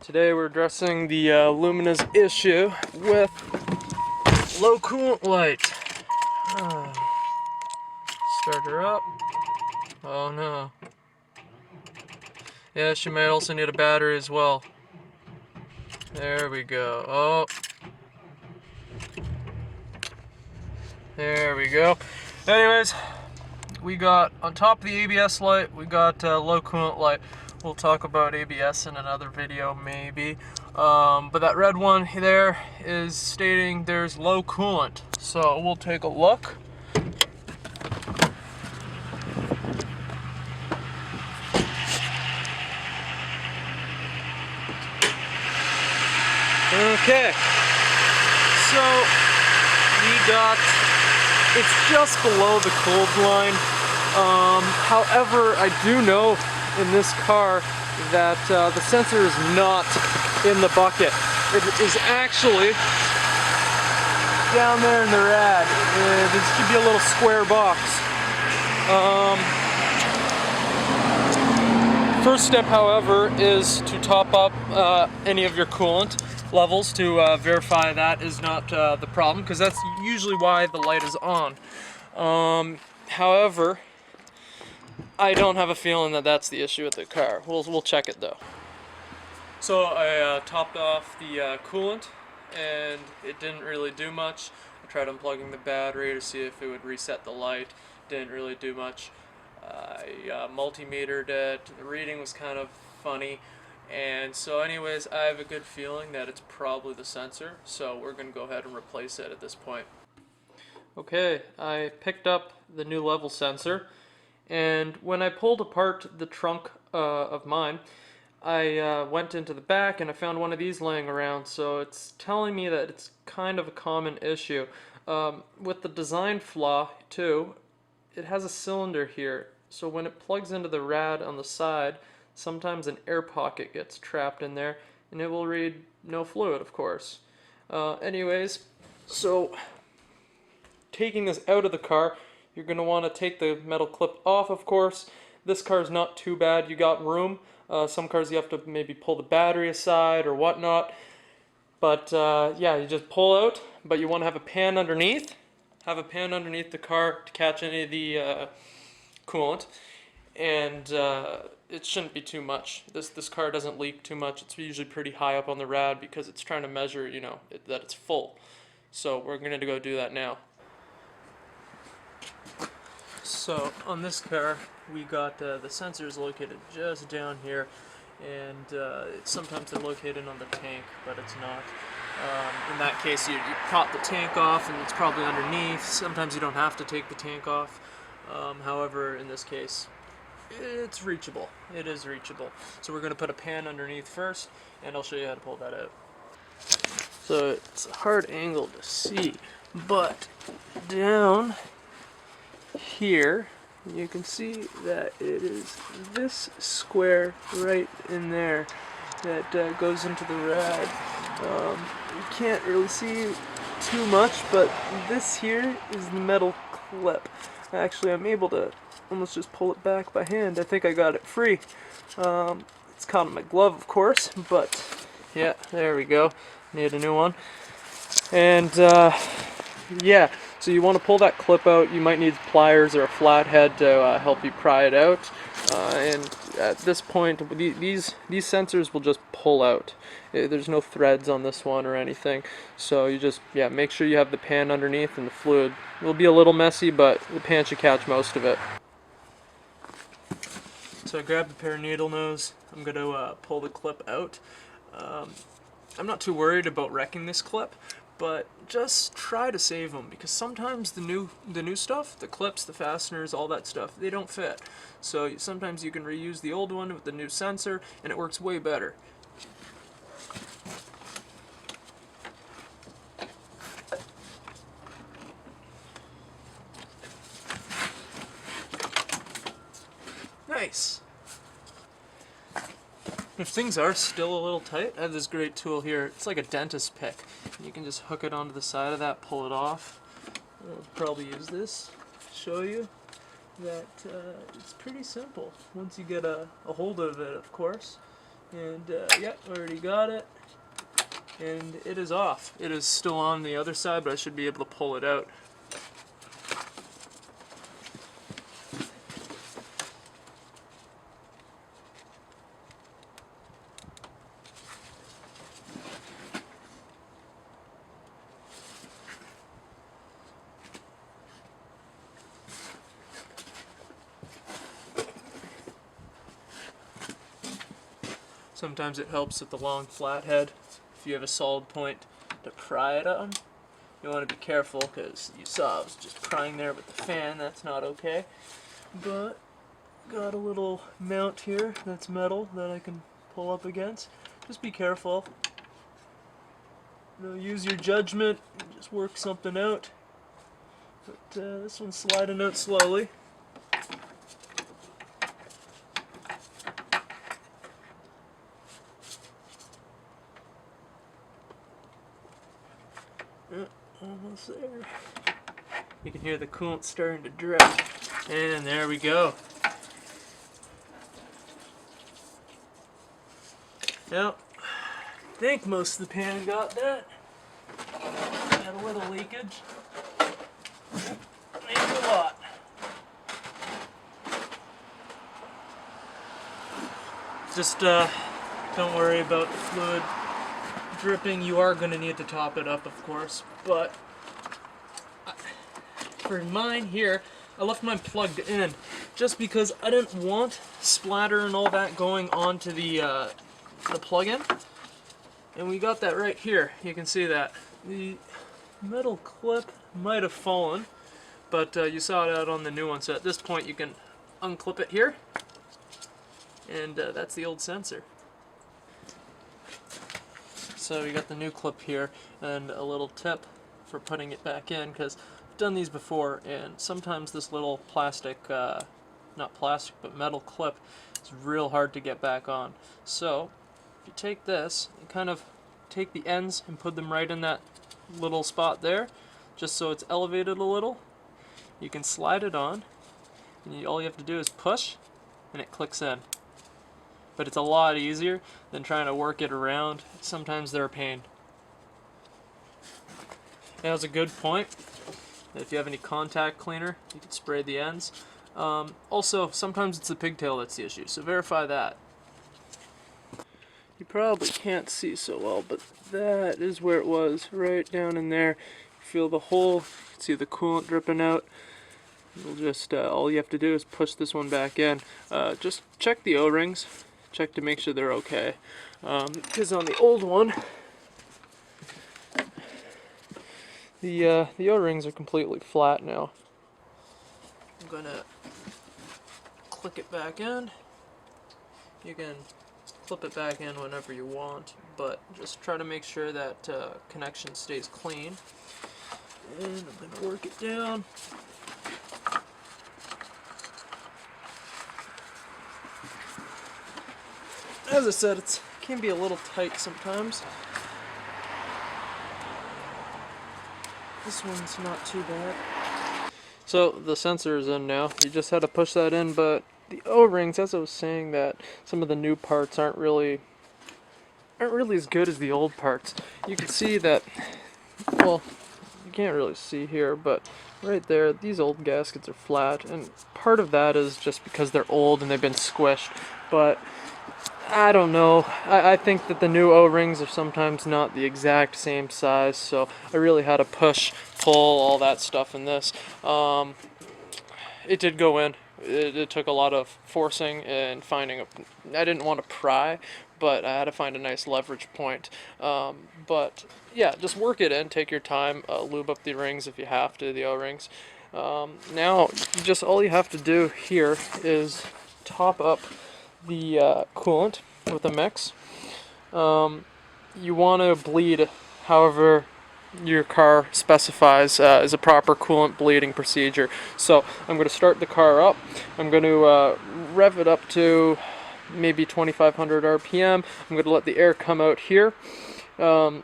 Today we're addressing the Lumina's issue with low coolant light. Start her up. Oh no. Yeah, she might also need a battery as well. There we go. Oh. There we go. Anyways, we got on top of the ABS light, we got low coolant light. We'll talk about ABS in another video maybe. But that red one there is stating there's low coolant. So we'll take a look. Okay, so we got, it's just below the cold line. However, I do know in this car that the sensor is not in the bucket. It is actually down there in the rad. This should be a little square box. First step, however, is to top up any of your coolant levels to verify that is not the problem, because that's usually why the light is on. However, I don't have a feeling that that's the issue with the car. We'll check it though. So I topped off the coolant and it didn't really do much. I tried unplugging the battery to see if it would reset the light. Didn't really do much. I multimetered it. The reading was kind of funny. And so anyways, I have a good feeling that it's probably the sensor. So we're going to go ahead and replace it at this point. Okay, I picked up the new level sensor. And when I pulled apart the trunk of mine, I went into the back and I found one of these laying around, so it's telling me that it's kind of a common issue. With the design flaw too, it has a cylinder here, so when it plugs into the rad on the side, sometimes an air pocket gets trapped in there, and it will read no fluid, of course. Anyways, so taking this out of the car, you're going to want to take the metal clip off, of course. This car is not too bad. You got room. Some cars you have to maybe pull the battery aside or whatnot. But yeah, you just pull out, but you want to have a pan underneath. Have a pan underneath the car to catch any of the coolant. And it shouldn't be too much. This car doesn't leak too much. It's usually pretty high up on the rad because it's trying to measure, you know, that it's full. So we're going to go do that now. So on this car, we got the sensors located just down here, and sometimes they're located on the tank, but it's not. In that case, you pop the tank off, and it's probably underneath. Sometimes you don't have to take the tank off. However, in this case, it's reachable. It is reachable. So we're going to put a pan underneath first, and I'll show you how to pull that out. So it's a hard angle to see, but down here you can see that it is this square right in there that goes into the rad. You can't really see too much, but this here is the metal clip. Actually, I'm able to almost just pull it back by hand. I think I got it free. It's caught in my glove, of course, but yeah, there we go. Need a new one. And yeah, so you want to pull that clip out. You might need pliers or a flathead to help you pry it out. And at this point, these sensors will just pull out. There's no threads on this one or anything. So you just, yeah, make sure you have the pan underneath, and the fluid will be a little messy, but the pan should catch most of it. So I grabbed a pair of needle nose. I'm going to pull the clip out. I'm not too worried about wrecking this clip, but just try to save them, because sometimes the new stuff, the clips, the fasteners, all that stuff, they don't fit. So sometimes you can reuse the old one with the new sensor, and it works way better. Nice. If things are still a little tight, I have this great tool here. It's like a dentist pick. You can just hook it onto the side of that, pull it off. I'll probably use this to show you that it's pretty simple once you get a hold of it, of course. And yep, already got it. And it is off. It is still on the other side, but I should be able to pull it out. Sometimes it helps with the long flathead. If you have a solid point to pry it on, you want to be careful because you saw I was just prying there with the fan. That's not okay. But got a little mount here that's metal that I can pull up against. Just be careful. You know, use your judgment and just work something out. But this one's sliding out slowly. Almost there. You can hear the coolant starting to drip. And there we go. Now, I think most of the pan got that. Got a little leakage. Maybe a lot. Just don't worry about the fluid dripping. You are going to need to top it up, of course, but for mine here, I left mine plugged in just because I didn't want splatter and all that going onto the plug-in. And we got that right here. You can see that. The metal clip might have fallen, but you saw it out on the new one, so at this point you can unclip it here, and that's the old sensor. So we got the new clip here and a little tip for putting it back in, because I've done these before and sometimes this little plastic, not plastic but metal clip is real hard to get back on. So if you take this and kind of take the ends and put them right in that little spot there, just so it's elevated a little, you can slide it on and all you have to do is push and it clicks in. But it's a lot easier than trying to work it around. Sometimes they're a pain. That was a good point. If you have any contact cleaner, you can spray the ends. Also, sometimes it's the pigtail that's the issue, so verify that. You probably can't see so well, but that is where it was, right down in there. You feel the hole, you can see the coolant dripping out. You'll just, all you have to do is push this one back in. Just check the O-rings. Check to make sure they're okay, because on the old one, the O-rings are completely flat now. I'm gonna click it back in. You can flip it back in whenever you want, but just try to make sure that connection stays clean. And I'm gonna work it down. As I said, it can be a little tight sometimes. This one's not too bad. So the sensor is in now. You just had to push that in, but the O-rings, as I was saying, that some of the new parts aren't really as good as the old parts. You can see that, well, you can't really see here, but right there, these old gaskets are flat, and part of that is just because they're old and they've been squished, but I don't know. I think that the new O-rings are sometimes not the exact same size, so I really had to push, pull, all that stuff in this. It did go in. It took a lot of forcing and finding I didn't want to pry, but I had to find a nice leverage point. But yeah, just work it in, take your time, lube up the rings if you have to, the O-rings. Now, just all you have to do here is top up the coolant with a mix. You want to bleed however your car specifies as a proper coolant bleeding procedure. So I'm going to start the car up. I'm going to rev it up to maybe 2500 RPM. I'm going to let the air come out here and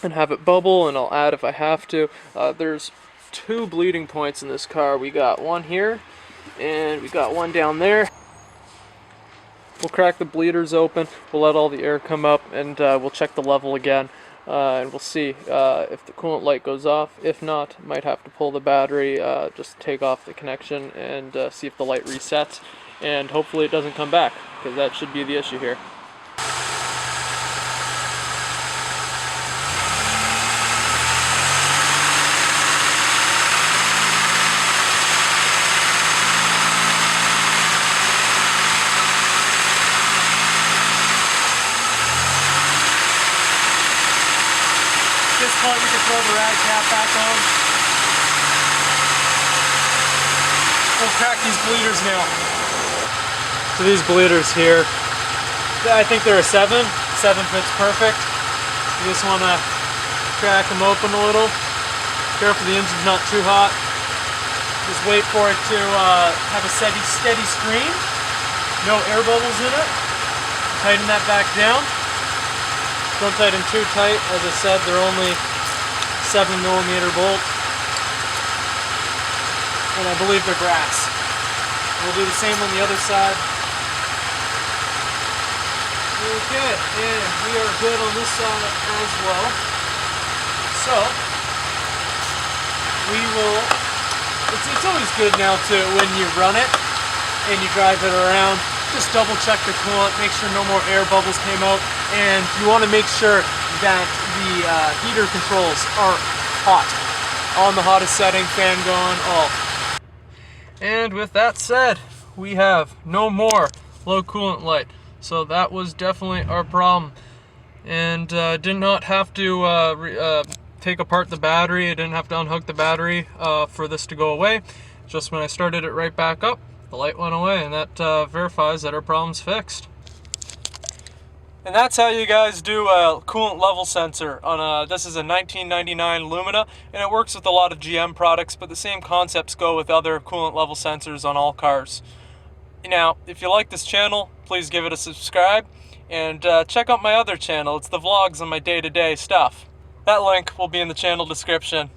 have it bubble, and I'll add if I have to. There's 2 bleeding points in this car. We got one here and we got one down there. We'll crack the bleeders open, we'll let all the air come up, and we'll check the level again. And we'll see if the coolant light goes off. If not, might have to pull the battery, just take off the connection, and see if the light resets. And hopefully it doesn't come back, because that should be the issue here. At this point, we can throw the rag cap back on. We'll crack these bleeders now. So these bleeders here, I think they're a 7. 7 fits perfect. You just want to crack them open a little. Careful the engine's not too hot. Just wait for it to have a steady stream. No air bubbles in it. Tighten that back down. Don't tighten too tight. As I said, they're only 7mm bolts. And I believe they're brass. We'll do the same on the other side. Okay, and we are good on this side as well. So, we will, it's always good now to, when you run it and you drive it around, just double check the coolant, make sure no more air bubbles came out, and you want to make sure that the heater controls are hot. On the hottest setting, fan going, all. And with that said, we have no more low coolant light. So that was definitely our problem. And did not have to take apart the battery. I didn't have to unhook the battery for this to go away. Just when I started it right back up, the light went away, and that verifies that our problem's fixed. And that's how you guys do a coolant level sensor on this is a 1999 Lumina, and it works with a lot of GM products, but the same concepts go with other coolant level sensors on all cars. Now, if you like this channel, please give it a subscribe, and check out my other channel. It's the vlogs on my day-to-day stuff. That link will be in the channel description.